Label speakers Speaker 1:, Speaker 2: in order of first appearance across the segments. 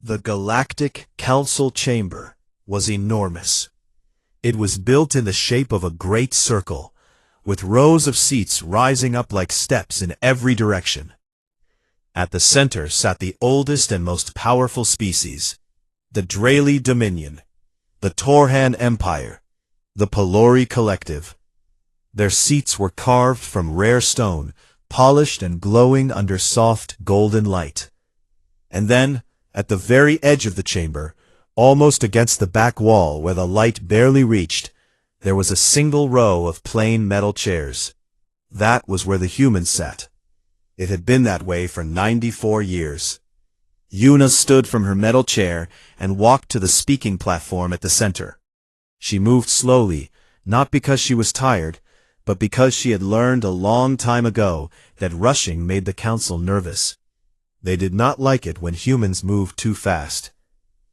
Speaker 1: The Galactic Council Chamber was enormous. It was built in the shape of a great circle, with rows of seats rising up like steps in every direction. At the center sat the oldest and most powerful species, the Drayli Dominion, the Torhan Empire, the Pelori Collective. Their seats were carved from rare stone, polished and glowing under soft golden light. And then, at the very edge of the chamber, almost against the back wall where the light barely reached, there was a single row of plain metal chairs. That was where the humans sat. It had been that way for 94 years. Yuna stood from her metal chair and walked to the speaking platform at the center. She moved slowly, not because she was tired, but because she had learned a long time ago that rushing made the council nervous. They did not like it when humans moved too fast.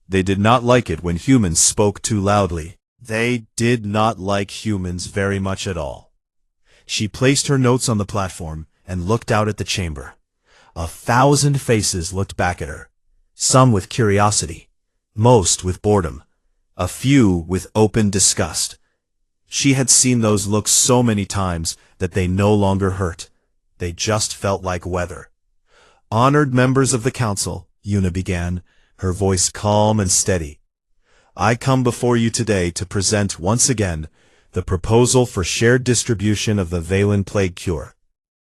Speaker 1: They did not like it when humans spoke too loudly. They did not like humans very much at all. She placed her notes on the platform and looked out at the chamber. 1,000 faces looked back at her, some with curiosity, most with boredom, a few with open disgust. She had seen those looks so many times that they no longer hurt. They just felt like weather. Honored members of the council, Yuna began, her voice calm and steady. I come before you today to present once again the proposal for shared distribution of the Valen plague cure.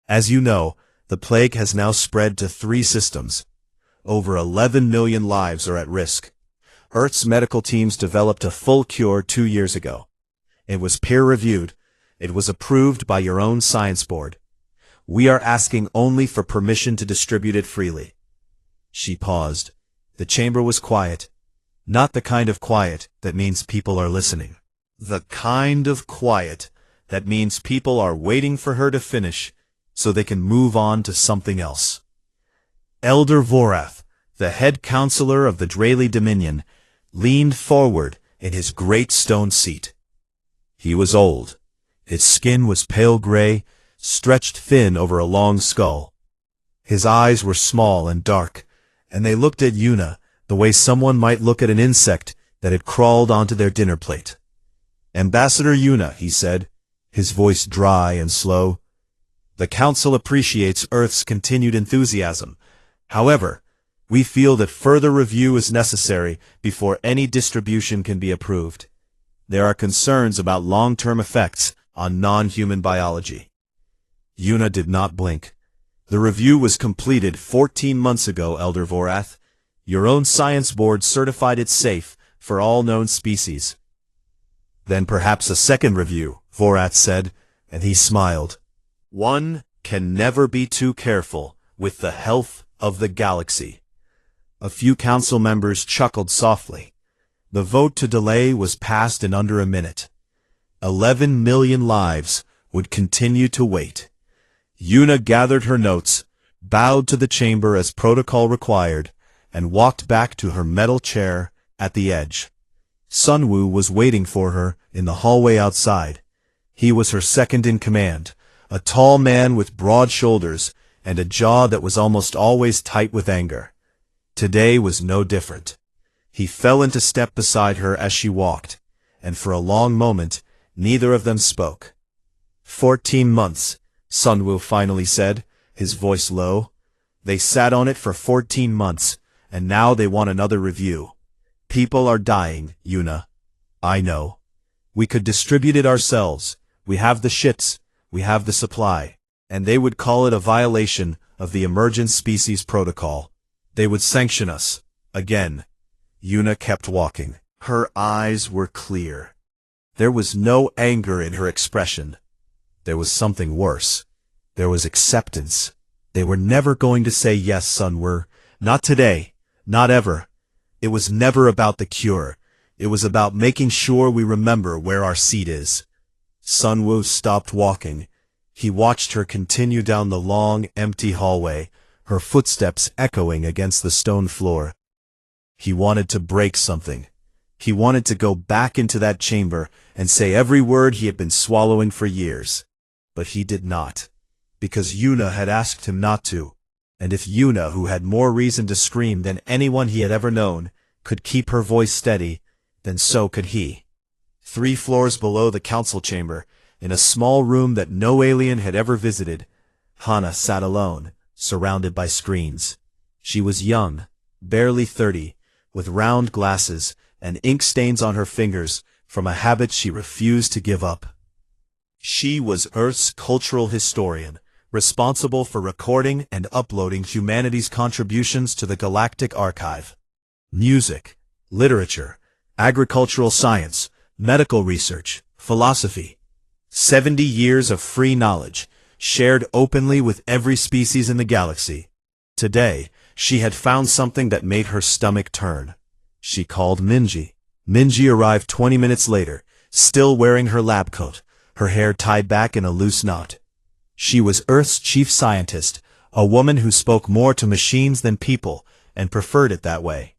Speaker 1: As you know, the plague has now spread to 3 systems. Over 11 million lives are at risk. Earth's medical teams developed a full cure 2 years ago. It was peer-reviewed. It was approved by your own science board. We are asking only for permission to distribute it freely. She paused. The chamber was quiet. Not the kind of quiet that means people are listening. The kind of quiet that means people are waiting for her to finish so they can move on to something else. Elder Vorath, the head counselor of the Drayli Dominion, leaned forward in his great stone seat. He was old. His skin was pale gray, stretched thin over a long skull. His eyes were small and dark, and they looked at Yuna the way someone might look at an insect that had crawled onto their dinner plate. Ambassador Yuna, he said, his voice dry and slow. The Council appreciates Earth's continued enthusiasm. However, we feel that further review is necessary before any distribution can be approved. There are concerns about long-term effects on non-human biology. Yuna did not blink. The review was completed 14 months ago, Elder Vorath. Your own science board certified it safe for all known species. Then perhaps a second review, Vorath said, and he smiled. One can never be too careful with the health of the galaxy. A few council members chuckled softly. The vote to delay was passed in under a minute. 11 million lives would continue to wait. Yuna gathered her notes, bowed to the chamber as protocol required, and walked back to her metal chair at the edge. Sunwoo was waiting for her in the hallway outside. He was her second in command, a tall man with broad shoulders and a jaw that was almost always tight with anger. Today was no different. He fell into step beside her as she walked, and for a long moment, neither of them spoke. 14 months, Sunwoo finally said, his voice low. They sat on it for 14 months, and now they want another review. People are dying, Yuna. I know. We could distribute it ourselves. We have the shits. We have the supply. And they would call it a violation of the Emergent Species Protocol. They would sanction us. Again. Yuna kept walking. Her eyes were clear. There was no anger in her expression. There was something worse. There was acceptance. They were never going to say yes, Sunwoo. Not today. Not ever. It was never about the cure. It was about making sure we remember where our seat is. Sunwoo stopped walking. He watched her continue down the long, empty hallway, her footsteps echoing against the stone floor. He wanted to break something. He wanted to go back into that chamber and say every word he had been swallowing for years. But he did not, because Yuna had asked him not to. And if Yuna, who had more reason to scream than anyone he had ever known, could keep her voice steady, then so could he. 3 floors below the council chamber, in a small room that no alien had ever visited, Hana sat alone, surrounded by screens. She was young, barely 30, with round glasses and ink stains on her fingers from a habit she refused to give up. She was Earth's cultural historian, responsible for recording and uploading humanity's contributions to the Galactic Archive. Music, literature, agricultural science, medical research, philosophy. 70 years of free knowledge, shared openly with every species in the galaxy. Today, she had found something that made her stomach turn. She called Minji. Minji arrived 20 minutes later, still wearing her lab coat, her hair tied back in a loose knot. She was Earth's chief scientist, a woman who spoke more to machines than people, and preferred it that way.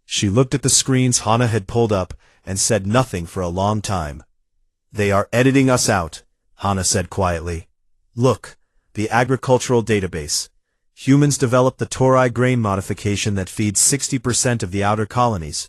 Speaker 1: She looked at the screens Hana had pulled up and said nothing for a long time. "They are editing us out," Hana said quietly. "Look, the agricultural database. Humans developed the Tori grain modification that feeds 60% of the outer colonies.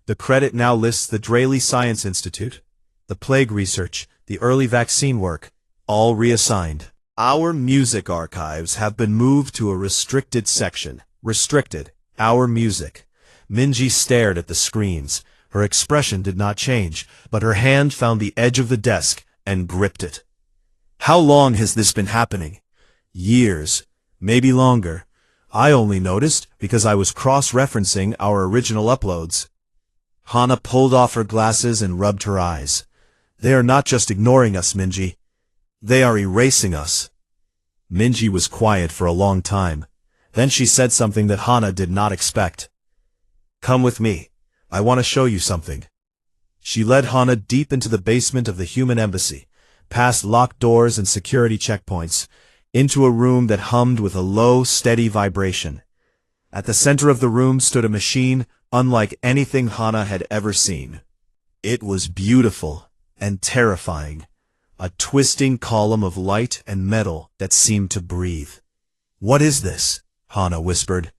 Speaker 1: The credit now lists the Draley Science Institute, the plague research, the early vaccine work, all reassigned. Our music archives have been moved to a restricted section. Restricted. Our music." Minji stared at the screens. Her expression did not change, but her hand found the edge of the desk and gripped it. "How long has this been happening?" "Years. Maybe longer. I only noticed because I was cross-referencing our original uploads." Hana pulled off her glasses and rubbed her eyes. "They are not just ignoring us, Minji. They are erasing us." Minji was quiet for a long time. Then she said something that Hana did not expect. "Come with me. I want to show you something." She led Hana deep into the basement of the human embassy, past locked doors and security checkpoints, into a room that hummed with a low, steady vibration. At the center of the room stood a machine unlike anything Hana had ever seen. It was beautiful and terrifying, a twisting column of light and metal that seemed to breathe. "What is this?" Hana whispered.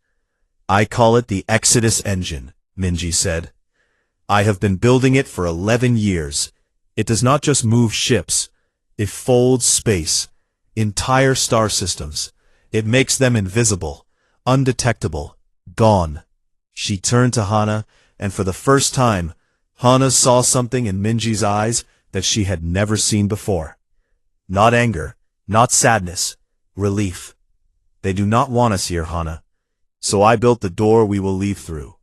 Speaker 1: "I call it the Exodus engine," Minji said. "I have been building it for 11 years. It does not just move ships. It folds space, entire star systems. It makes them invisible, undetectable, gone." She turned to Hana, and for the first time, Hana saw something in Minji's eyes that she had never seen before. Not anger, not sadness, relief. "They do not want us here, Hana. So I built the door we will leave through."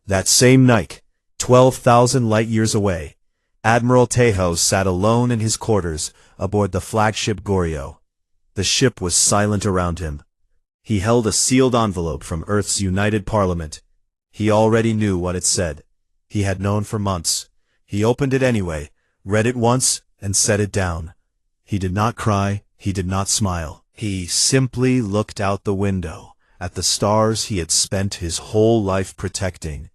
Speaker 1: That same night, 12,000 light-years away, Admiral Tejo sat alone in his quarters aboard the flagship Goryo. The ship was silent around him. He held a sealed envelope from Earth's United Parliament. He already knew what it said. He had known for months. He opened it anyway, read it once, and set it down. He did not cry, he did not smile. He simply looked out the window at the stars he had spent his whole life protecting,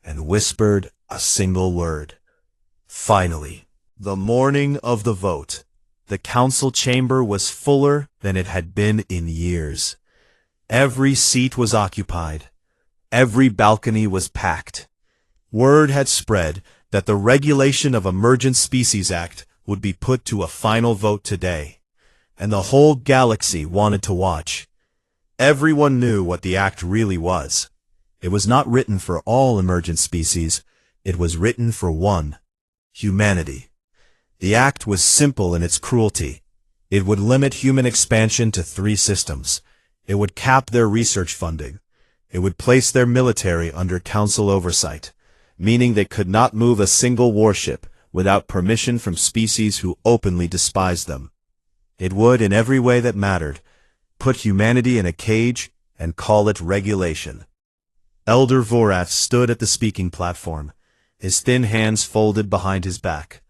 Speaker 1: and whispered a single word. Finally, the morning of the vote, the council chamber was fuller than it had been in years. Every seat was occupied. Every balcony was packed. Word had spread that the Regulation of Emergent Species Act would be put to a final vote today, and the whole galaxy wanted to watch. Everyone knew what the act really was. It was not written for all emergent species. It was written for one: humanity. The act was simple in its cruelty. It would limit human expansion to 3 systems. It would cap their research funding. It would place their military under council oversight, meaning they could not move a single warship without permission from species who openly despised them. It would, in every way that mattered, put humanity in a cage and call it regulation. Elder Vorath stood at the speaking platform, his thin hands folded behind his back.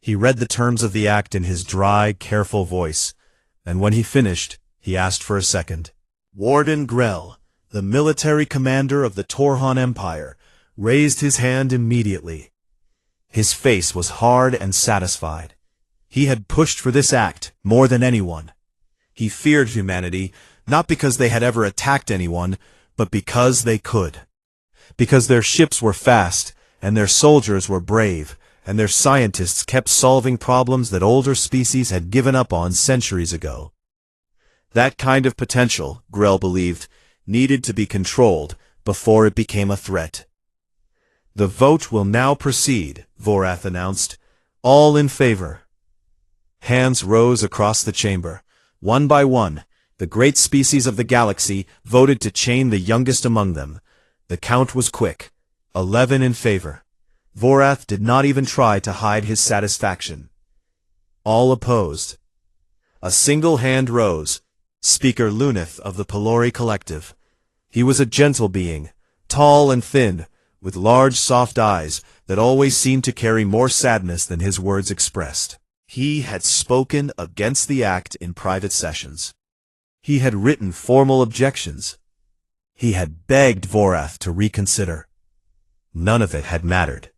Speaker 1: He read the terms of the act in his dry, careful voice, and when he finished, he asked for a second. Warden Grell, the military commander of the Torhan Empire, raised his hand immediately. His face was hard and satisfied. He had pushed for this act more than anyone. He feared humanity, Not because they had ever attacked anyone, but because they could. Because their ships were fast, and their soldiers were brave, and their scientists kept solving problems that older species had given up on centuries ago. That kind of potential, Grell believed, needed to be controlled before it became a threat. "The vote will now proceed," Vorath announced. "All in favor." Hands rose across the chamber. One by one, the great species of the galaxy voted to chain the youngest among them. The count was quick. 11 in favor. Vorath did not even try to hide his satisfaction. All opposed. A single hand rose. Speaker Luneth of the Pelori Collective. He was a gentle being, tall and thin, with large soft eyes that always seemed to carry more sadness than his words expressed. He had spoken against the act in private sessions. He had written formal objections. He had begged Vorath to reconsider. None of it had mattered.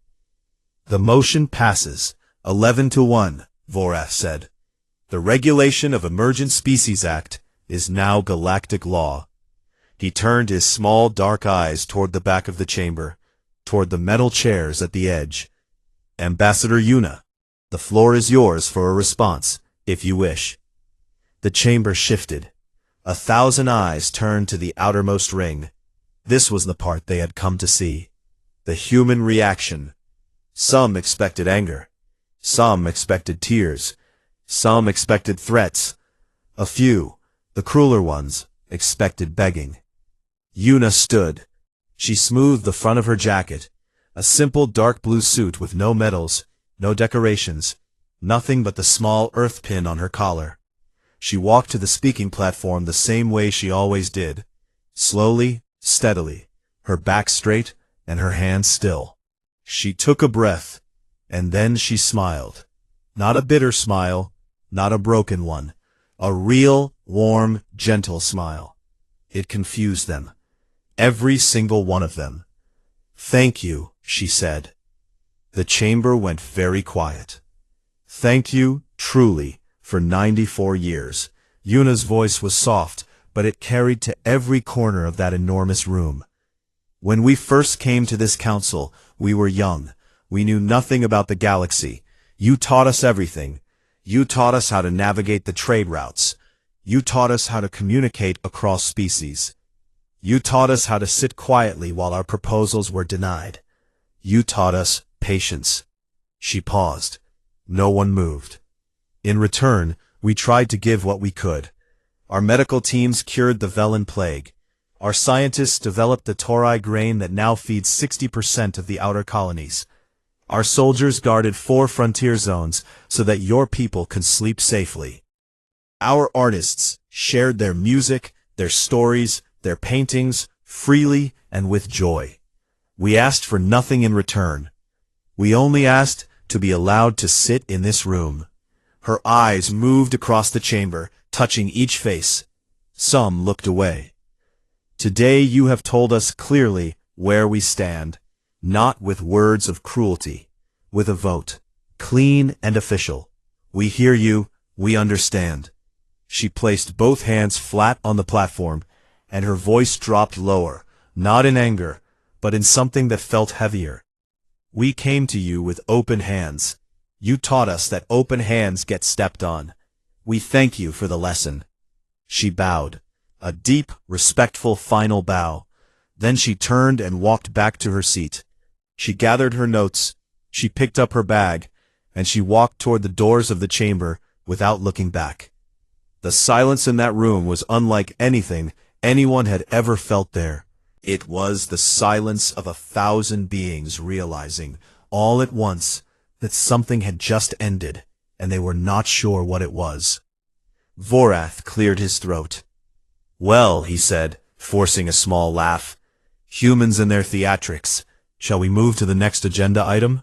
Speaker 1: "The motion passes, 11-1, Vorath said. "The Regulation of Emergent Species Act is now galactic law." He turned his small dark eyes toward the back of the chamber, toward the metal chairs at the edge. "Ambassador Yuna, the floor is yours for a response, if you wish." The chamber shifted. 1,000 eyes turned to the outermost ring. This was the part they had come to see. The human reaction. Some expected anger. Some expected tears. Some expected threats. A few, the crueler ones, expected begging. Yuna stood. She smoothed the front of her jacket, a simple dark blue suit with no medals, no decorations, nothing but the small earth pin on her collar. She walked to the speaking platform the same way she always did, slowly, steadily, her back straight and her hands still. She took a breath, and then she smiled. Not a bitter smile, not a broken one, a real, warm, gentle smile. It confused them. Every single one of them. "Thank you," she said. The chamber went very quiet. "Thank you, truly, for 94 years. Yuna's voice was soft, but it carried to every corner of that enormous room. "When we first came to this council, we were young. We knew nothing about the galaxy. You taught us everything. You taught us how to navigate the trade routes. You taught us how to communicate across species. You taught us how to sit quietly while our proposals were denied. You taught us patience." She paused. No one moved. "In return, we tried to give what we could. Our medical teams cured the Velen plague. Our scientists developed the Tori grain that now feeds 60% of the outer colonies. Our soldiers guarded 4 frontier zones so that your people could sleep safely. Our artists shared their music, their stories, their paintings, freely and with joy. We asked for nothing in return. We only asked to be allowed to sit in this room." Her eyes moved across the chamber, touching each face. Some looked away. "Today you have told us clearly where we stand, not with words of cruelty, with a vote, clean and official. We hear you, we understand." She placed both hands flat on the platform, and her voice dropped lower, not in anger, but in something that felt heavier. "We came to you with open hands. You taught us that open hands get stepped on. We thank you for the lesson." She bowed, a deep, respectful final bow. Then she turned and walked back to her seat. She gathered her notes, she picked up her bag, and she walked toward the doors of the chamber without looking back. The silence in that room was unlike anything anyone had ever felt there. It was the silence of 1,000 beings realizing, all at once, that something had just ended, and they were not sure what it was. Vorath cleared his throat. "Well," he said, forcing a small laugh, "humans and their theatrics. Shall we move to the next agenda item?"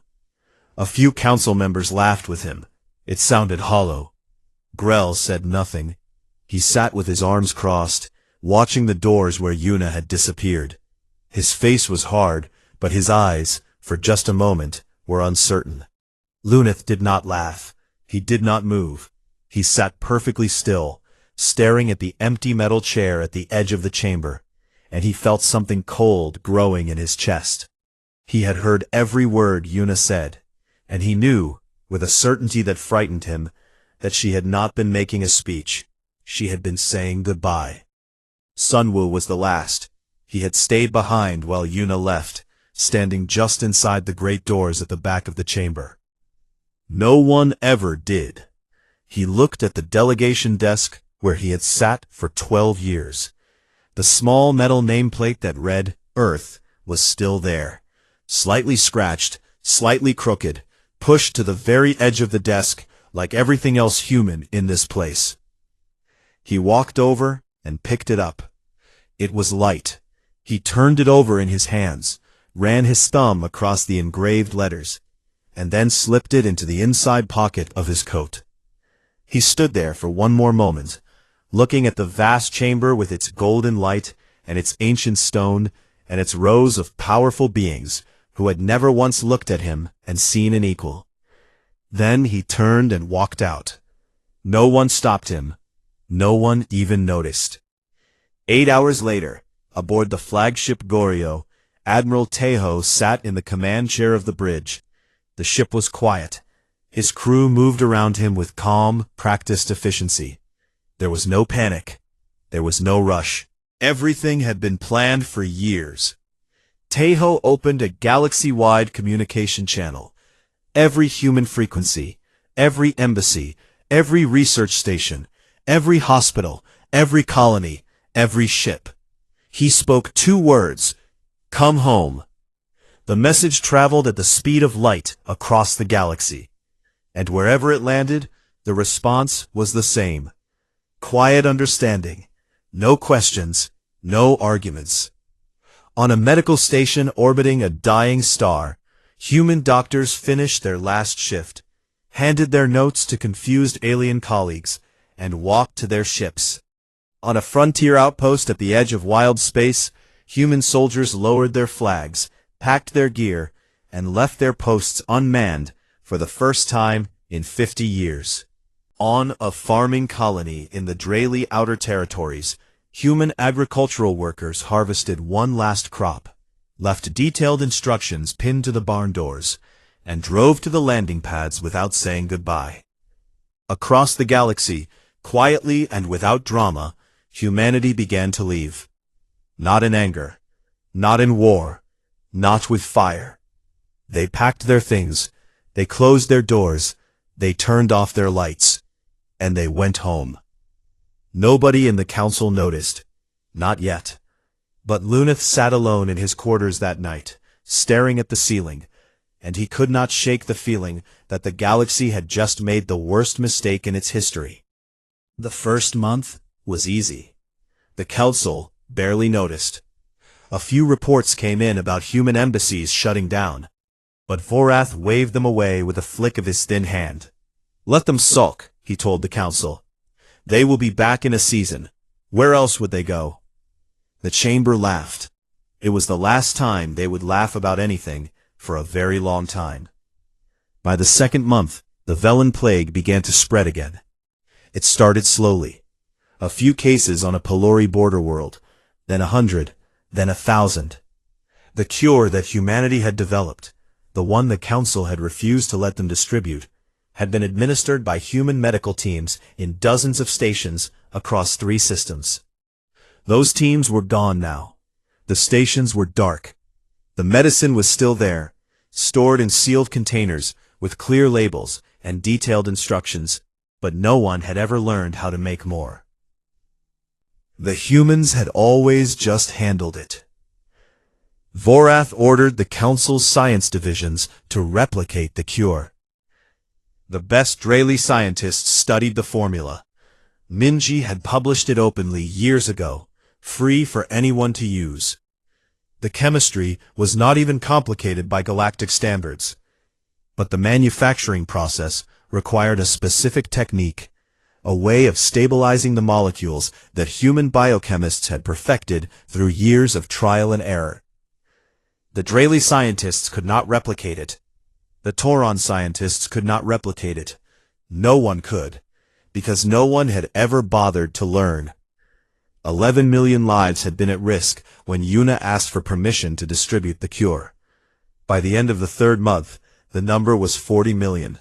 Speaker 1: A few council members laughed with him. It sounded hollow. Grell said nothing. He sat with his arms crossed, watching the doors where Yuna had disappeared. His face was hard, but his eyes, for just a moment, were uncertain. Luneth did not laugh. He did not move. He sat perfectly still, staring at the empty metal chair at the edge of the chamber, and he felt something cold growing in his chest. He had heard every word Yuna said, and he knew, with a certainty that frightened him, that she had not been making a speech. She had been saying goodbye. Sunwoo was the last. He had stayed behind while Yuna left, standing just inside the great doors at the back of the chamber. No one ever did. He looked at the delegation desk where he had sat for 12 years. The small metal nameplate that read Earth was still there, slightly scratched, slightly crooked, pushed to the very edge of the desk like everything else human in this place. He walked over and picked it up. It was light. He turned it over in his hands, ran his thumb across the engraved letters, and then slipped it into the inside pocket of his coat. He stood there for one more moment, looking at the vast chamber with its golden light and its ancient stone and its rows of powerful beings who had never once looked at him and seen an equal. Then he turned and walked out. No one stopped him. No one even noticed. 8 hours later, aboard the flagship Goryo, Admiral Tejo sat in the command chair of the bridge. The ship was quiet. His crew moved around him with calm, practiced efficiency. There was no panic. There was no rush. Everything had been planned for years. Tejo opened a galaxy-wide communication channel. Every human frequency, every embassy, every research station, every hospital, every colony, every ship. He spoke 2 words: come home. The message traveled at the speed of light across the galaxy. And wherever it landed, the response was the same. Quiet understanding. No questions, no arguments. On a medical station orbiting a dying star, human doctors finished their last shift, handed their notes to confused alien colleagues, and walked to their ships. On a frontier outpost at the edge of wild space, human soldiers lowered their flags, packed their gear, and left their posts unmanned for the first time in 50 years. On a farming colony in the Drayli Outer Territories, human agricultural workers harvested one last crop, left detailed instructions pinned to the barn doors, and drove to the landing pads without saying goodbye. Across the galaxy, quietly and without drama, humanity began to leave. Not in anger, not in war, not with fire. They packed their things, they closed their doors, they turned off their lights, and they went home. Nobody in the council noticed. Not yet. But Luneth sat alone in his quarters that night, staring at the ceiling, and he could not shake the feeling that the galaxy had just made the worst mistake in its history. The first month was easy. The council barely noticed. A few reports came in about human embassies shutting down, but Vorath waved them away with a flick of his thin hand. Let them sulk, he told the council. They will be back in a season. Where else would they go? The chamber laughed. It was the last time they would laugh about anything for a very long time. By the second month, the Velen plague began to spread again. It started slowly. A few cases on a Pelori border world, then 100, then 1,000. The cure that humanity had developed, the one the council had refused to let them distribute, had been administered by human medical teams in dozens of stations across 3 systems. Those teams were gone now. The stations were dark. The medicine was still there, stored in sealed containers with clear labels and detailed instructions, but no one had ever learned how to make more. The humans had always just handled it. Vorath ordered the Council's science divisions to replicate the cure. The best Drayli scientists studied the formula. Minji had published it openly years ago, free for anyone to use. The chemistry was not even complicated by galactic standards, but the manufacturing process required a specific technique, a way of stabilizing the molecules that human biochemists had perfected through years of trial and error. The Drayli scientists could not replicate it. The Tauron scientists could not replicate it. No one could, because no one had ever bothered to learn. 11 million lives had been at risk when Yuna asked for permission to distribute the cure. By the end of the third month, the number was 40 million.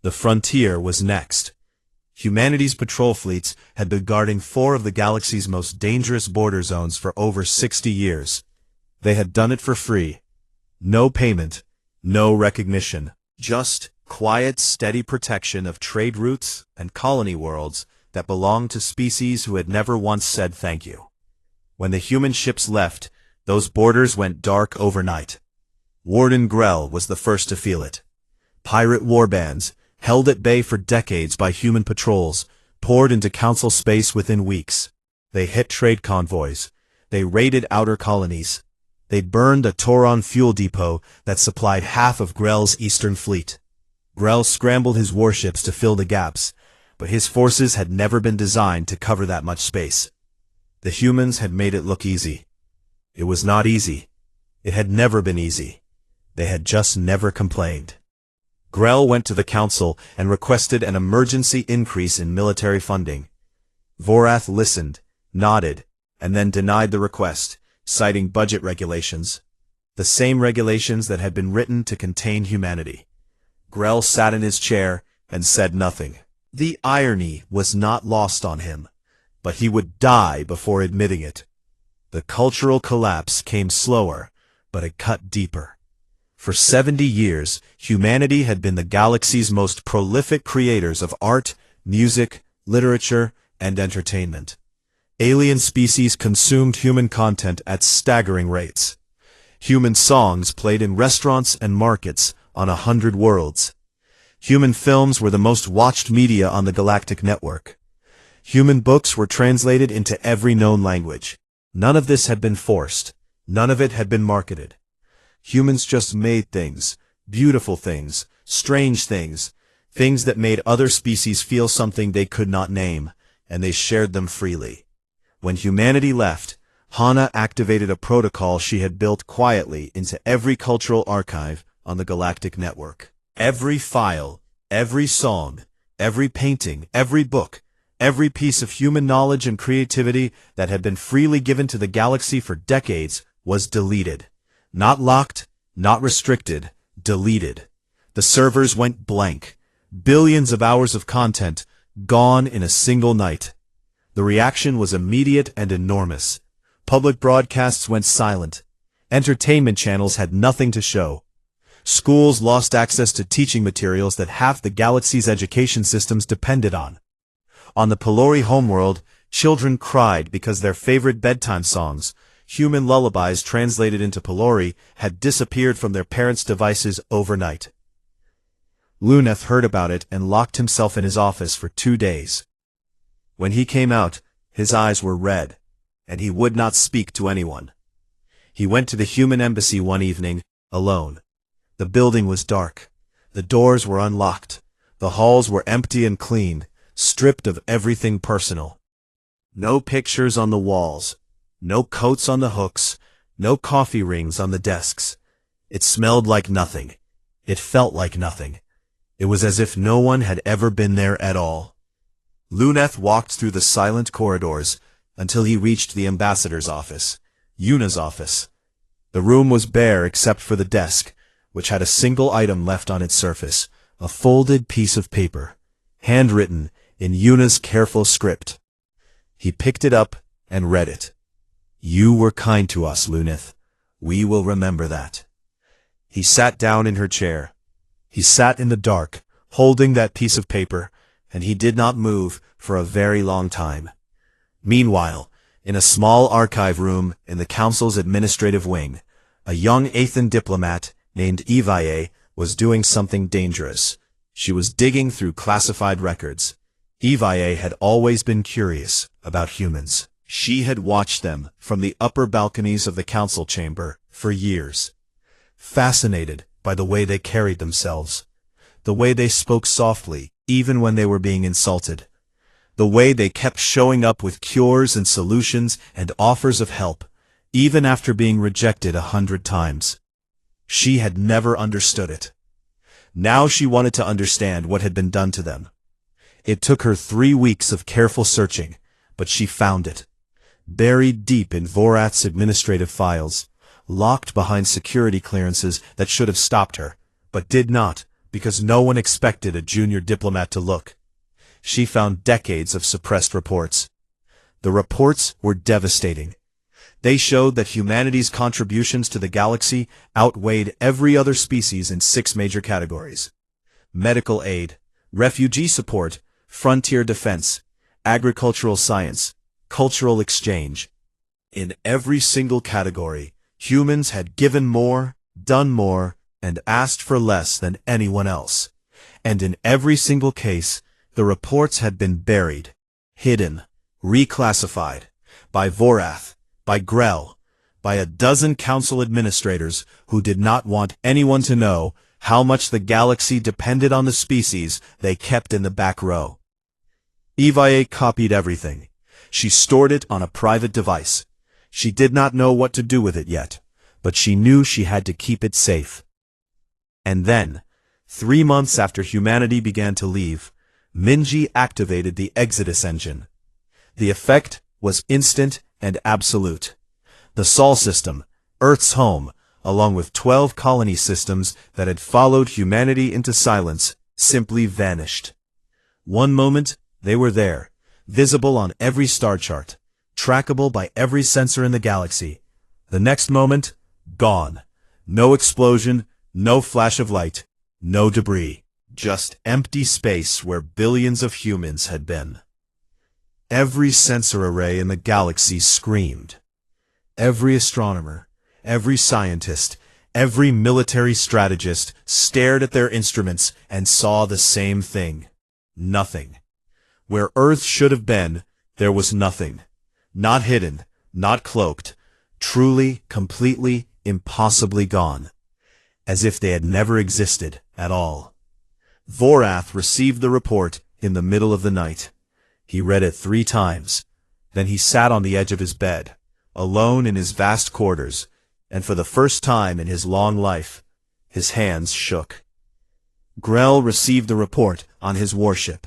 Speaker 1: The frontier was next. Humanity's patrol fleets had been guarding 4 of the galaxy's most dangerous border zones for over 60 years. They had done it for free. No payment, no recognition, just quiet, steady protection of trade routes and colony worlds that belonged to species who had never once said thank you. When the human ships left, those borders went dark overnight. Warden Grell was the first to feel it. Pirate warbands, held at bay for decades by human patrols, poured into Council space within weeks. They hit trade convoys. They raided outer colonies. They burned a Tauron fuel depot that supplied half of Grell's eastern fleet. Grell scrambled his warships to fill the gaps, but his forces had never been designed to cover that much space. The humans had made it look easy. It was not easy. It had never been easy. They had just never complained. Grell went to the Council and requested an emergency increase in military funding. Vorath listened, nodded, and then denied the request, citing budget regulations. The same regulations that had been written to contain humanity. Grell sat in his chair and said nothing. The irony was not lost on him, but he would die before admitting it. The cultural collapse came slower, but it cut deeper. For 70 years, humanity had been the galaxy's most prolific creators of art, music, literature, and entertainment. Alien species consumed human content at staggering rates. Human songs played in restaurants and markets on 100 worlds. Human films were the most watched media on the Galactic Network. Human books were translated into every known language. None of this had been forced. None of it had been marketed. Humans just made things, beautiful things, strange things, things that made other species feel something they could not name, and they shared them freely. When humanity left, Hana activated a protocol she had built quietly into every cultural archive on the Galactic Network. Every file, every song, every painting, every book, every piece of human knowledge and creativity that had been freely given to the galaxy for decades was deleted. Not locked, not restricted, deleted. The servers went blank. Billions of hours of content gone in a single night. The reaction was immediate and enormous. Public broadcasts went silent. Entertainment channels had nothing to show. Schools lost access to teaching materials that half the galaxy's education systems depended on. On the Pelori homeworld, children cried because their favorite bedtime songs, human lullabies translated into Pelori, had disappeared from their parents' devices overnight. Luneth heard about it and locked himself in his office for 2 days. When he came out, his eyes were red, and he would not speak to anyone. He went to the human embassy one evening, alone. The building was dark. The doors were unlocked. The halls were empty and clean, stripped of everything personal. No pictures on the walls. No coats on the hooks, no coffee rings on the desks. It smelled like nothing. It felt like nothing. It was as if no one had ever been there at all. Luneth walked through the silent corridors until he reached the ambassador's office, Yuna's office. The room was bare except for the desk, which had a single item left on its surface, a folded piece of paper, handwritten in Yuna's careful script. He picked it up and read it. You were kind to us, Luneth. We will remember that. He sat down in her chair. He sat in the dark, holding that piece of paper, and he did not move for a very long time. Meanwhile, in a small archive room in the Council's administrative wing, a young Athen diplomat named HFY was doing something dangerous. She was digging through classified records. HFY had always been curious about humans. She had watched them from the upper balconies of the council chamber for years, fascinated by the way they carried themselves, the way they spoke softly even when they were being insulted, the way they kept showing up with cures and solutions and offers of help, even after being rejected 100 times. She had never understood it. Now she wanted to understand what had been done to them. It took her 3 weeks of careful searching, but she found it. Buried deep in Vorath's administrative files, locked behind security clearances that should have stopped her, but did not, because no one expected a junior diplomat to look. She found decades of suppressed reports. The reports were devastating. They showed that humanity's contributions to the galaxy outweighed every other species in 6 major categories: medical aid, refugee support, frontier defense, agricultural science, cultural exchange. In every single category, humans had given more, done more, and asked for less than anyone else. And in every single case, the reports had been buried, hidden, reclassified, by Vorath, by Grell, by a dozen council administrators who did not want anyone to know how much the galaxy depended on the species they kept in the back row. HFY copied everything. She stored it on a private device. She did not know what to do with it yet, but she knew she had to keep it safe. And then, 3 months after humanity began to leave, Minji activated the Exodus engine. The effect was instant and absolute. The Sol system, Earth's home, along with 12 colony systems that had followed humanity into silence, simply vanished. One moment, they were there, visible on every star chart, trackable by every sensor in the galaxy. The next moment, gone. No explosion, no flash of light, no debris. Just empty space where billions of humans had been. Every sensor array in the galaxy screamed. Every astronomer, every scientist, every military strategist stared at their instruments and saw the same thing. Nothing. Where Earth should have been, there was nothing. Not hidden, not cloaked, truly, completely, impossibly gone. As if they had never existed at all. Vorath received the report in the middle of the night. He read it 3 times. Then he sat on the edge of his bed, alone in his vast quarters, and for the first time in his long life, his hands shook. Grell received the report on his warship.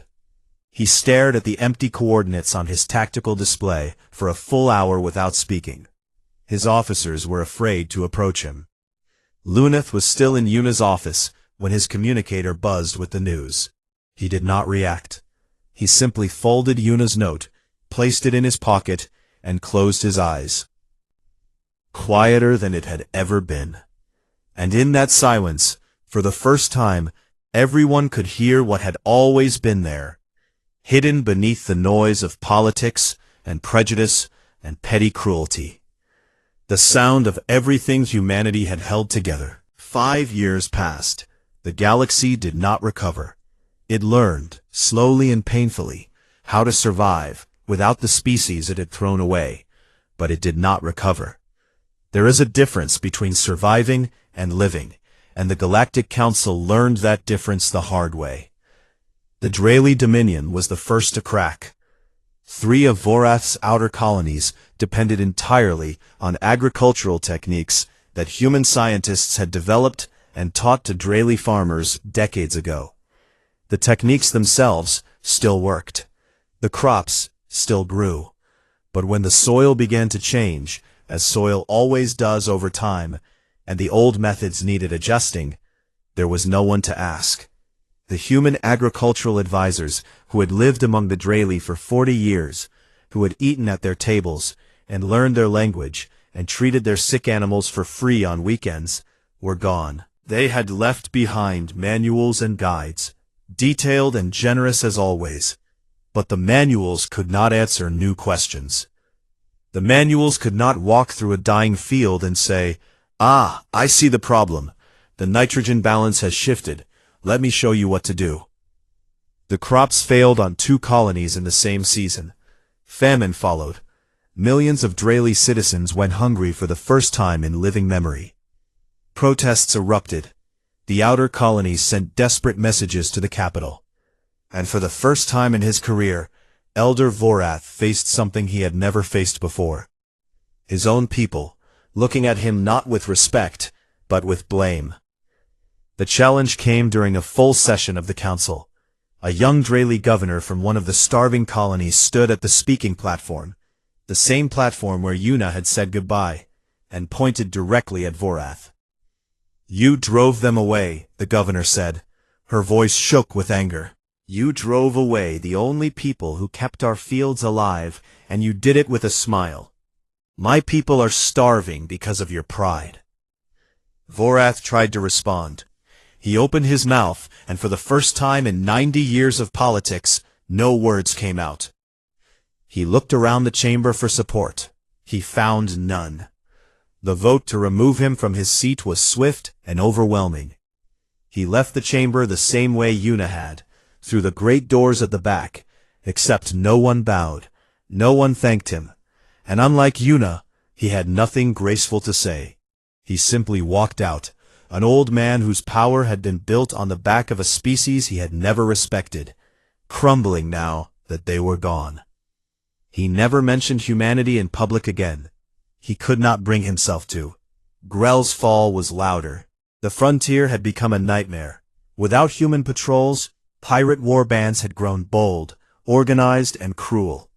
Speaker 1: He stared at the empty coordinates on his tactical display for a full hour without speaking. His officers were afraid to approach him. Luneth was still in Yuna's office when his communicator buzzed with the news. He did not react. He simply folded Yuna's note, placed it in his pocket, and closed his eyes. Quieter than it had ever been. And in that silence, for the first time, everyone could hear what had always been there, hidden beneath the noise of politics and prejudice and petty cruelty. The sound of everything humanity had held together. 5 years passed. The galaxy did not recover. It learned, slowly and painfully, how to survive without the species it had thrown away, but it did not recover. There is a difference between surviving and living, and the Galactic Council learned that difference the hard way. The Drayli Dominion was the first to crack. 3 of Vorath's outer colonies depended entirely on agricultural techniques that human scientists had developed and taught to Drayli farmers decades ago. The techniques themselves still worked. The crops still grew. But when the soil began to change, as soil always does over time, and the old methods needed adjusting, there was no one to ask. The human agricultural advisors who had lived among the Drayli for 40 years, who had eaten at their tables and learned their language and treated their sick animals for free on weekends, were gone. They had left behind manuals and guides, detailed and generous as always, but the manuals could not answer new questions. The manuals could not walk through a dying field and say, "Ah, I see the problem. The nitrogen balance has shifted. Let me show you what to do." The crops failed on 2 colonies in the same season. Famine followed. Millions of Drayli citizens went hungry for the first time in living memory. Protests erupted. The outer colonies sent desperate messages to the capital. And for the first time in his career, Elder Vorath faced something he had never faced before. His own people, looking at him not with respect, but with blame. The challenge came during a full session of the council. A young Drayli governor from one of the starving colonies stood at the speaking platform, the same platform where Yuna had said goodbye, and pointed directly at Vorath. "You drove them away," the governor said. Her voice shook with anger. "You drove away the only people who kept our fields alive, and you did it with a smile. My people are starving because of your pride." Vorath tried to respond. He opened his mouth, and for the first time in 90 years of politics, no words came out. He looked around the chamber for support. He found none. The vote to remove him from his seat was swift and overwhelming. He left the chamber the same way Yuna had, through the great doors at the back, except no one bowed, no one thanked him, and unlike Yuna, he had nothing graceful to say. He simply walked out, an old man whose power had been built on the back of a species he had never respected, crumbling now that they were gone. He never mentioned humanity in public again. He could not bring himself to. Grell's fall was louder. The frontier had become a nightmare. Without human patrols, pirate war bands had grown bold, organized, and cruel.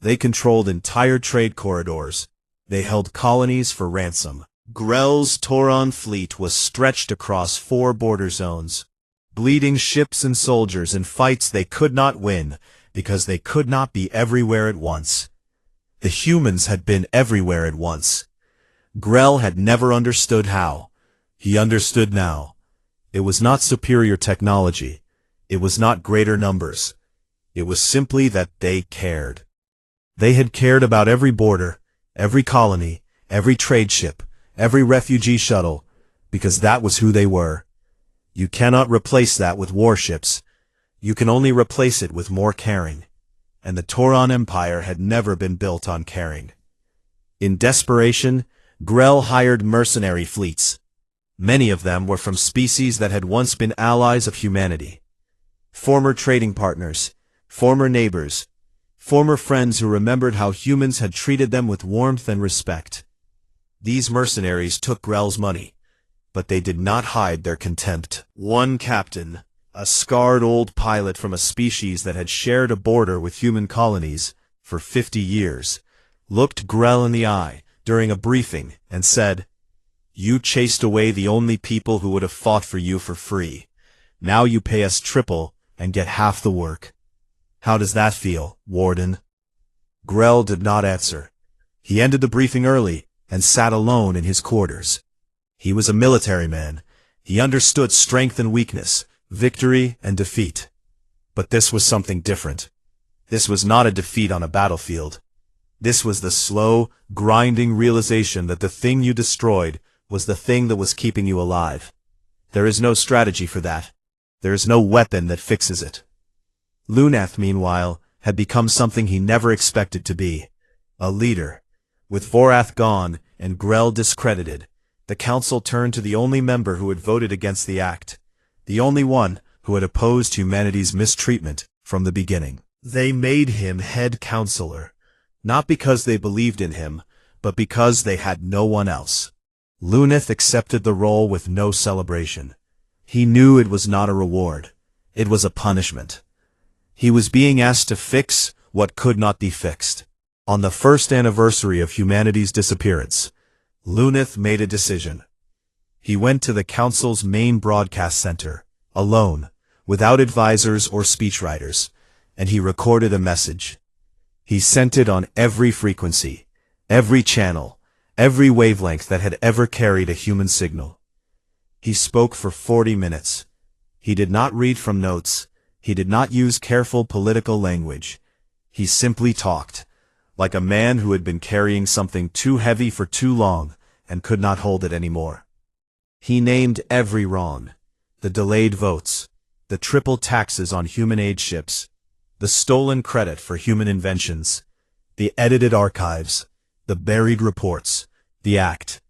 Speaker 1: They controlled entire trade corridors. They held colonies for ransom. Grell's Tauron fleet was stretched across 4 border zones, bleeding ships and soldiers in fights they could not win because they could not be everywhere at once. The humans had been everywhere at once. Grell had never understood how. He understood now. It was not superior technology. It was not greater numbers. It was simply that they cared. They had cared about every border, every colony, every trade ship, every refugee shuttle, because that was who they were. You cannot replace that with warships. You can only replace it with more caring. And the Tauron Empire had never been built on caring. In desperation, Grell hired mercenary fleets. Many of them were from species that had once been allies of humanity. Former trading partners, former neighbors, former friends who remembered how humans had treated them with warmth and respect. These mercenaries took Grell's money, but they did not hide their contempt. One captain, a scarred old pilot from a species that had shared a border with human colonies for 50 years, looked Grell in the eye during a briefing and said, "You chased away the only people who would have fought for you for free. Now you pay us triple and get half the work. How does that feel, Warden?" Grell did not answer. He ended the briefing early and sat alone in his quarters. He was a military man. He understood strength and weakness, victory and defeat. But this was something different. This was not a defeat on a battlefield. This was the slow, grinding realization that the thing you destroyed was the thing that was keeping you alive. There is no strategy for that. There is no weapon that fixes it. Luneth, meanwhile, had become something he never expected to be. A leader. With Vorath gone and Grell discredited, the council turned to the only member who had voted against the act. The only one who had opposed humanity's mistreatment from the beginning. They made him head counselor, not because they believed in him, but because they had no one else. Luneth accepted the role with no celebration. He knew it was not a reward. It was a punishment. He was being asked to fix what could not be fixed. On the first anniversary of humanity's disappearance, Luneth made a decision. He went to the council's main broadcast center, alone, without advisors or speechwriters, and he recorded a message. He sent it on every frequency, every channel, every wavelength that had ever carried a human signal. He spoke for 40 minutes. He did not read from notes. He did not use careful political language. He simply talked, like a man who had been carrying something too heavy for too long and could not hold it anymore. He named every wrong, the delayed votes, the triple taxes on human aid ships, the stolen credit for human inventions, the edited archives, the buried reports, the act.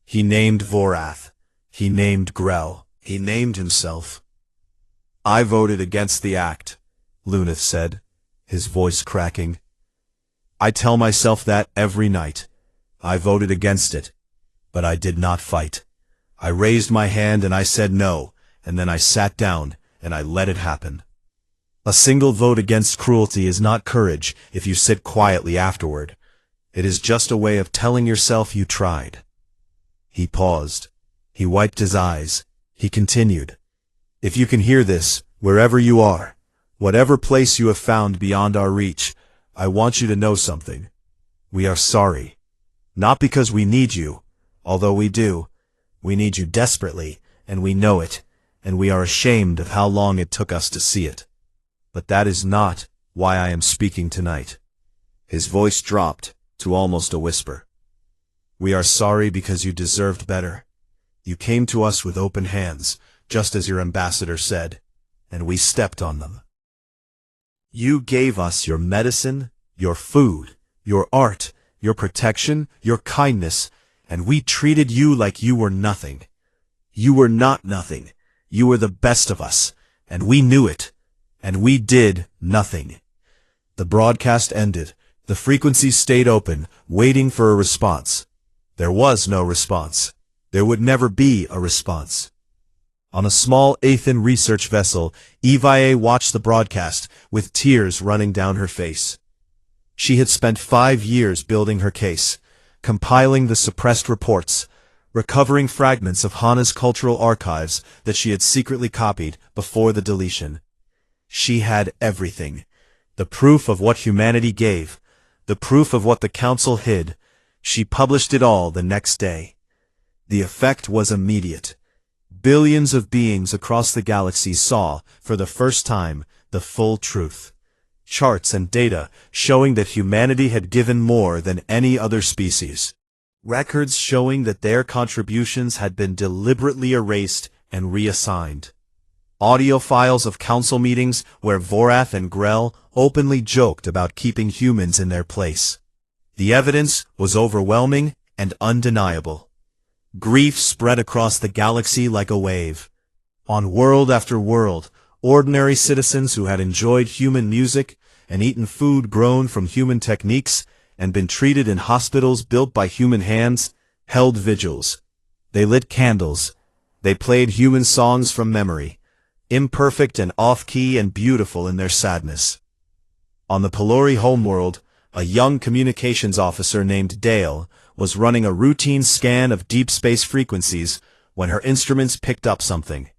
Speaker 1: He named Vorath. He named Grell. He named himself. "I voted against the act," Luneth said, his voice cracking. "I tell myself that every night. I voted against it, but I did not fight. I raised my hand and I said no, and then I sat down and I let it happen." A single vote against cruelty is not courage if you sit quietly afterward. It is just a way of telling yourself you tried. He paused. He wiped his eyes. He continued. If you can hear this, wherever you are, whatever place you have found beyond our reach, I want you to know something. We are sorry. Not because we need you, although we do. We need you desperately, and we know it, and we are ashamed of how long it took us to see it. But that is not why I am speaking tonight. His voice dropped to almost a whisper. We are sorry because you deserved better. You came to us with open hands, just as your ambassador said, and we stepped on them. You gave us your medicine, your food, your art, your protection, your kindness, and we treated you like you were nothing. You were not nothing. You were the best of us, and we knew it. And we did nothing. The broadcast ended. The frequency stayed open, waiting for a response. There was no response. There would never be a response. On a small Athen research vessel, Evie watched the broadcast, with tears running down her face. She had spent 5 years building her case, compiling the suppressed reports, recovering fragments of Hana's cultural archives that she had secretly copied before the deletion. She had everything. The proof of what humanity gave, the proof of what the Council hid. She published it all the next day. The effect was immediate. Billions of beings across the galaxy saw, for the first time, the full truth. Charts and data showing that humanity had given more than any other species. Records showing that their contributions had been deliberately erased and reassigned. Audio files of council meetings where Vorath and Grell openly joked about keeping humans in their place. The evidence was overwhelming and undeniable. Grief spread across the galaxy like a wave. On world after world, ordinary citizens who had enjoyed human music and eaten food grown from human techniques and been treated in hospitals built by human hands held vigils. They lit candles. They played human songs from memory, imperfect and off-key and beautiful in their sadness. On the Pelori homeworld, a young communications officer named Dale was running a routine scan of deep space frequencies when her instruments picked up something.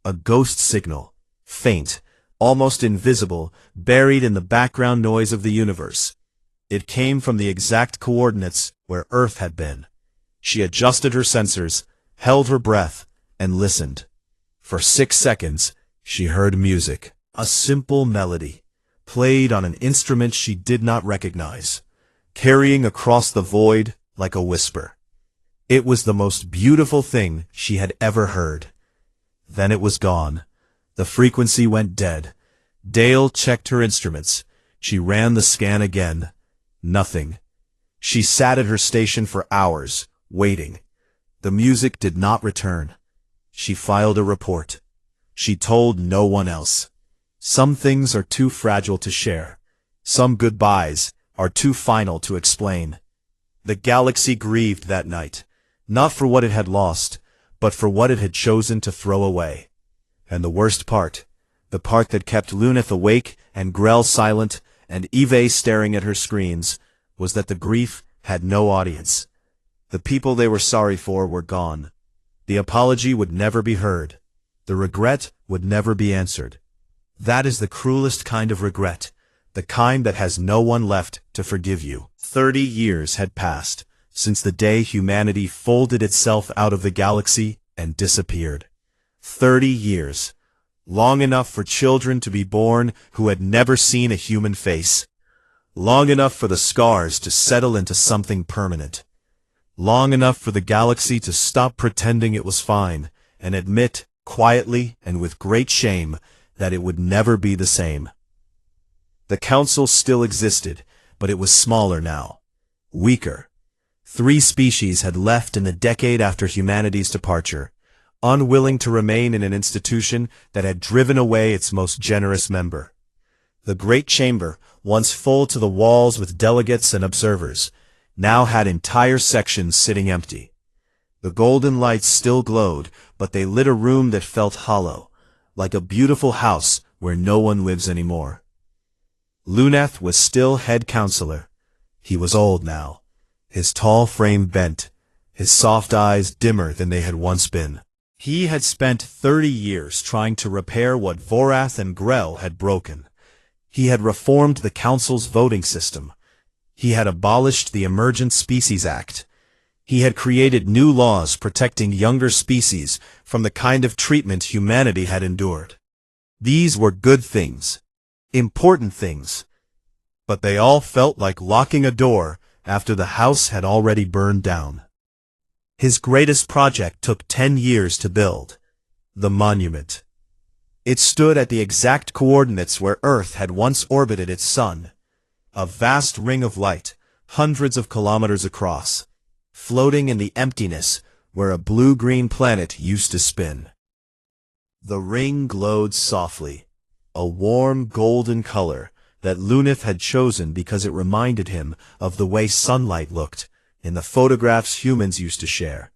Speaker 1: A ghost signal, faint, almost invisible, buried in the background noise of the universe. It came from the exact coordinates where Earth had been. She adjusted her sensors, held her breath, and listened. For 6 seconds, she heard music, a simple melody, played on an instrument she did not recognize, carrying across the void like a whisper. It was the most beautiful thing she had ever heard. Then it was gone. The frequency went dead. Dale checked her instruments. She ran the scan again. Nothing. She sat at her station for hours, waiting. The music did not return. She filed a report. She told no one else. Some things are too fragile to share. Some goodbyes are too final to explain. The galaxy grieved that night, not for what it had lost, but for what it had chosen to throw away. And the worst part, the part that kept Luneth awake and Grell silent and Eve staring at her screens, was that the grief had no audience. The people they were sorry for were gone. The apology would never be heard. The regret would never be answered. That is the cruelest kind of regret, the kind that has no one left to forgive you. 30 years had passed since the day humanity folded itself out of the galaxy and disappeared. 30 years. Long enough for children to be born who had never seen a human face. Long enough for the scars to settle into something permanent. Long enough for the galaxy to stop pretending it was fine and admit, quietly and with great shame, that it would never be the same. The Council still existed, but it was smaller now. Weaker. 3 species had left in the decade after humanity's departure, unwilling to remain in an institution that had driven away its most generous member. The Great Chamber, once full to the walls with delegates and observers, now had entire sections sitting empty. The golden lights still glowed, but they lit a room that felt hollow, like a beautiful house where no one lives anymore. Luneth was still head counselor. He was old now, his tall frame bent, his soft eyes dimmer than they had once been. He had spent 30 years trying to repair what Vorath and Grell had broken. He had reformed the Council's voting system. He had abolished the Emergent Species Act. He had created new laws protecting younger species from the kind of treatment humanity had endured. These were good things, important things, but they all felt like locking a door after the house had already burned down. His greatest project took 10 years to build, the monument. It stood at the exact coordinates where Earth had once orbited its sun, a vast ring of light, hundreds of kilometers across, floating in the emptiness where a blue-green planet used to spin. The ring glowed softly, a warm golden color that Luneth had chosen because it reminded him of the way sunlight looked in the photographs humans used to share.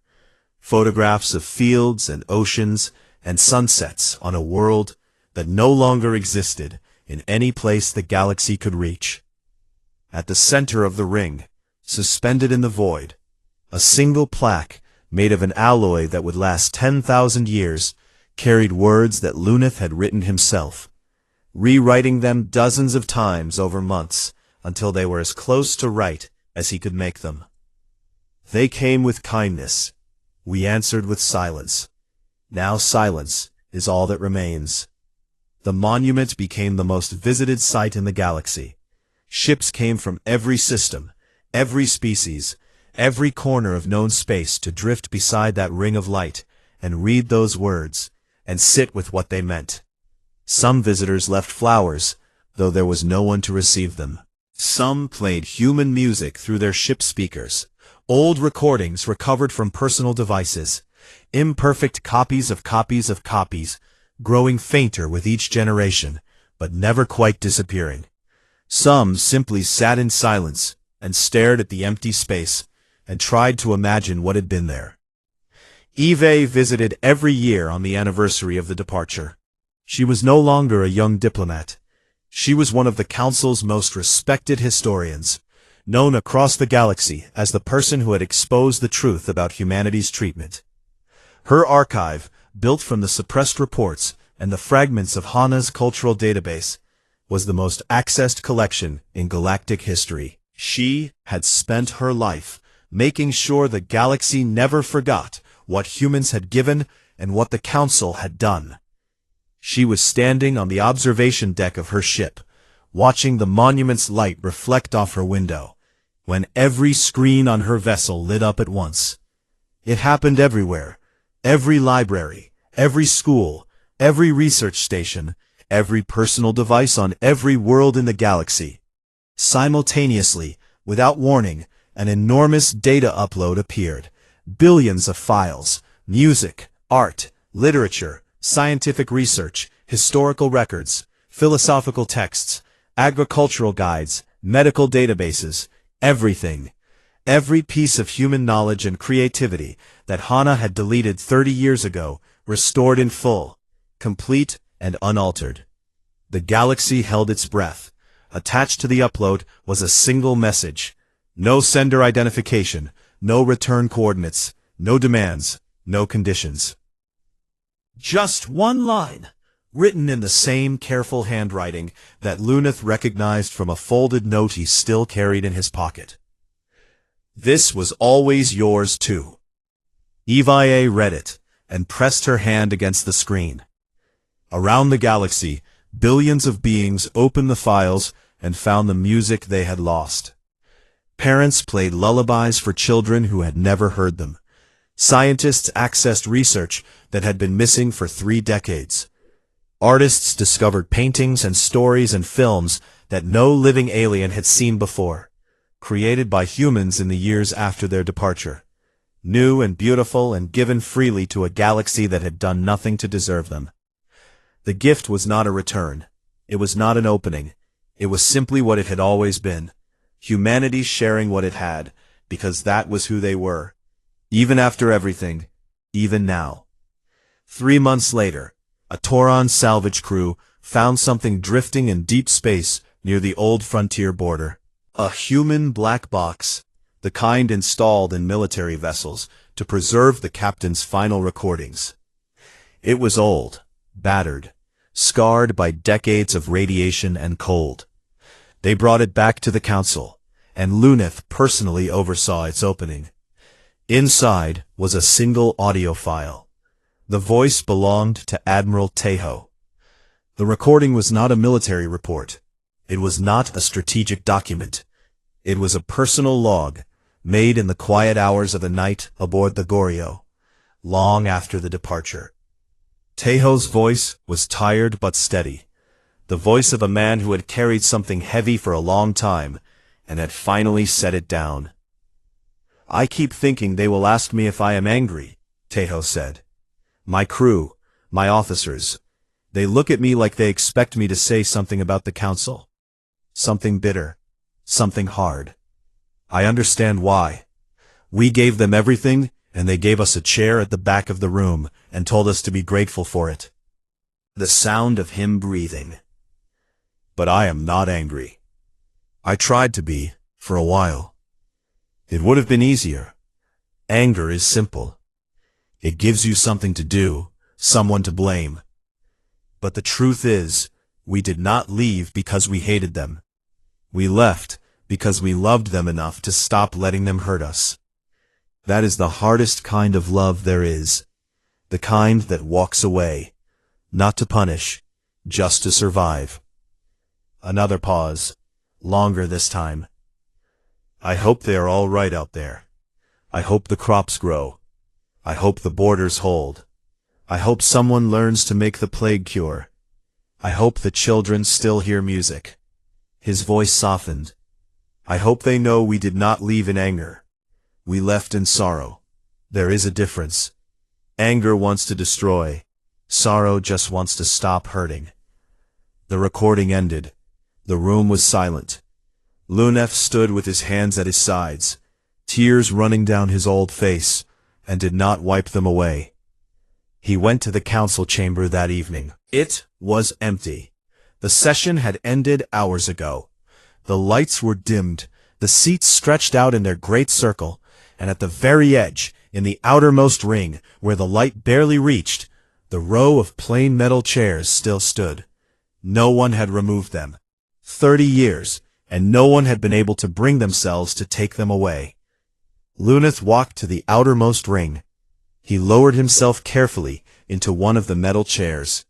Speaker 1: Photographs of fields and oceans and sunsets on a world that no longer existed in any place the galaxy could reach. At the center of the ring, suspended in the void, a single plaque made of an alloy that would last 10,000 years carried words that Luneth had written himself, rewriting them dozens of times over months until they were as close to right as he could make them. They came with kindness. We answered with silence. Now silence is all that remains. The monument became the most visited site in the galaxy. Ships came from every system, every species, every corner of known space to drift beside that ring of light and read those words and sit with what they meant. Some visitors left flowers, though there was no one to receive them. Some played human music through their ship speakers, old recordings recovered from personal devices, imperfect copies of copies, growing fainter with each generation, but never quite disappearing. Some simply sat in silence and stared at the empty space and tried to imagine what had been there. Eve visited every year on the anniversary of the departure. She was no longer a young diplomat. She was one of the Council's most respected historians, known across the galaxy as the person who had exposed the truth about humanity's treatment. Her archive, built from the suppressed reports and the fragments of Hana's cultural database, was the most accessed collection in galactic history. She had spent her life making sure the galaxy never forgot what humans had given and what the Council had done. She was standing on the observation deck of her ship, watching the monument's light reflect off her window, when every screen on her vessel lit up at once. It happened everywhere, every library, every school, every research station, every personal device on every world in the galaxy. Simultaneously, without warning, an enormous data upload appeared. Billions of files, music, art, literature, scientific research, historical records, philosophical texts, agricultural guides, medical databases, everything. Every piece of human knowledge and creativity that Hana had deleted 30 years ago, restored in full, complete and unaltered. The galaxy held its breath. Attached to the upload was a single message. No sender identification, no return coordinates, no demands, no conditions. Just one line, written in the same careful handwriting that Luneth recognized from a folded note he still carried in his pocket. This was always yours too. Eva read it and pressed her hand against the screen. Around the galaxy, billions of beings opened the files and found the music they had lost. Parents played lullabies for children who had never heard them. Scientists accessed research that had been missing for 3 decades. Artists discovered paintings and stories and films that no living alien had seen before, created by humans in the years after their departure, new and beautiful and given freely to a galaxy that had done nothing to deserve them. The gift was not a return. It was not an opening. It was simply what it had always been. Humanity sharing what it had, because that was who they were. Even after everything, even now. 3 months later, a Tauron salvage crew found something drifting in deep space near the old frontier border. A human black box, the kind installed in military vessels to preserve the captain's final recordings. It was old, battered, scarred by decades of radiation and cold. They brought it back to the council, and Luneth personally oversaw its opening. Inside was a single audio file. The voice belonged to Admiral Tejo. The recording was not a military report. It was not a strategic document. It was a personal log, made in the quiet hours of the night aboard the Goryeo, long after the departure. Tejo's voice was tired but steady, the voice of a man who had carried something heavy for a long time and had finally set it down. "I keep thinking they will ask me if I am angry," Tejo said. "My crew, my officers, they look at me like they expect me to say something about the council. Something bitter, something hard. I understand why. We gave them everything, and they gave us a chair at the back of the room and told us to be grateful for it." The sound of him breathing. "But I am not angry. I tried to be, for a while. It would have been easier. Anger is simple. It gives you something to do, someone to blame. But the truth is, we did not leave because we hated them. We left because we loved them enough to stop letting them hurt us. That is the hardest kind of love there is, the kind that walks away, not to punish, just to survive." Another pause, longer this time. "I hope they are all right out there. I hope the crops grow. I hope the borders hold. I hope someone learns to make the plague cure. I hope the children still hear music." His voice softened. "I hope they know we did not leave in anger. We left in sorrow. There is a difference. Anger wants to destroy. Sorrow just wants to stop hurting." The recording ended. The room was silent. Luneth stood with his hands at his sides, tears running down his old face, and did not wipe them away. He went to the council chamber that evening. It was empty. The session had ended hours ago. The lights were dimmed, the seats stretched out in their great circle, and at the very edge, in the outermost ring, where the light barely reached, the row of plain metal chairs still stood. No one had removed them. 30 years, and no one had been able to bring themselves to take them away. Luneth walked to the outermost ring. He lowered himself carefully into one of the metal chairs.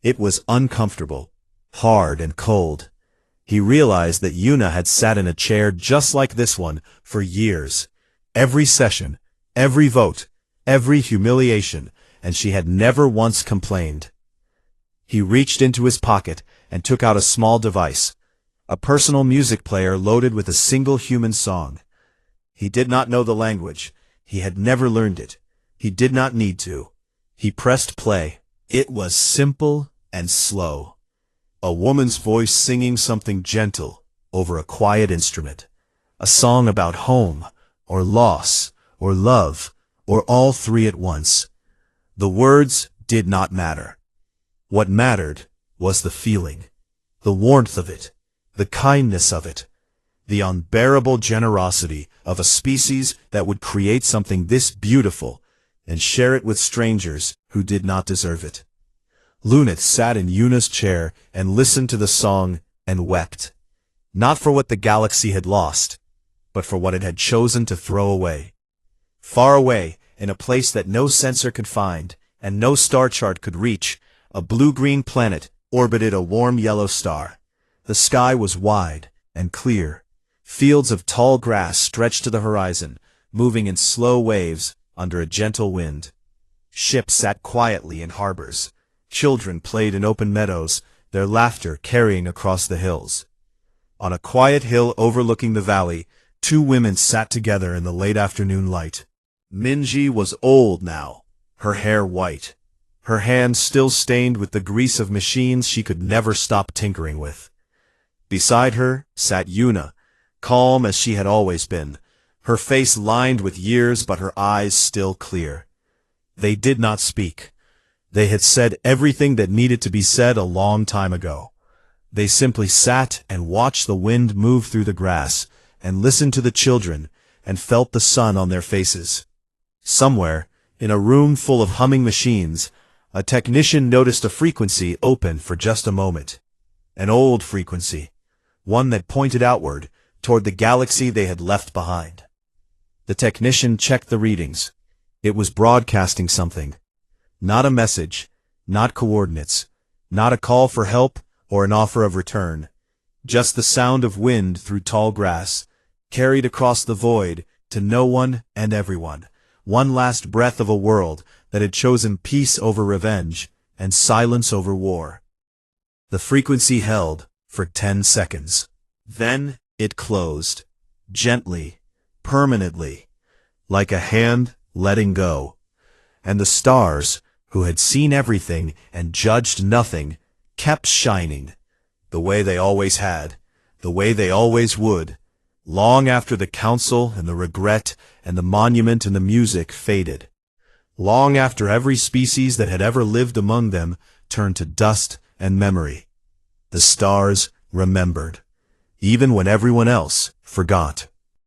Speaker 1: It was uncomfortable, hard and cold. He realized that Yuna had sat in a chair just like this one for years. Every session, every vote, every humiliation, and she had never once complained. He reached into his pocket and took out a small device, a personal music player loaded with a single human song. He did not know the language. He had never learned it. He did not need to. He pressed play. It was simple and slow. A woman's voice singing something gentle over a quiet instrument. A song about home, or loss, or love, or all three at once. The words did not matter. What mattered was the feeling, the warmth of it, the kindness of it, the unbearable generosity of a species that would create something this beautiful and share it with strangers who did not deserve it. Luneth sat in Yuna's chair and listened to the song and wept, not for what the galaxy had lost, but for what it had chosen to throw away. Far away, in a place that no sensor could find and no star chart could reach, a blue-green planet orbited a warm yellow star. The sky was wide and clear. Fields of tall grass stretched to the horizon, moving in slow waves under a gentle wind. Ships sat quietly in harbors. Children played in open meadows, their laughter carrying across the hills. On a quiet hill overlooking the valley, two women sat together in the late afternoon light. Minji was old now, her hair white, her hands still stained with the grease of machines she could never stop tinkering with. Beside her sat Yuna, calm as she had always been, her face lined with years but her eyes still clear. They did not speak. They had said everything that needed to be said a long time ago. They simply sat and watched the wind move through the grass, and listened to the children, and felt the sun on their faces. Somewhere, in a room full of humming machines, a technician noticed a frequency open for just a moment. An old frequency, one that pointed outward, toward the galaxy they had left behind. The technician checked the readings. It was broadcasting something. Not a message, not coordinates, not a call for help or an offer of return. Just the sound of wind through tall grass, carried across the void to no one and everyone. One last breath of a world that had chosen peace over revenge and silence over war. The frequency held for 10 seconds. Then it closed, gently, permanently, like a hand letting go. And the stars, who had seen everything and judged nothing, kept shining, the way they always had, the way they always would, long after the council and the regret and the monument and the music faded, long after every species that had ever lived among them turned to dust and memory. The stars remembered, even when everyone else forgot.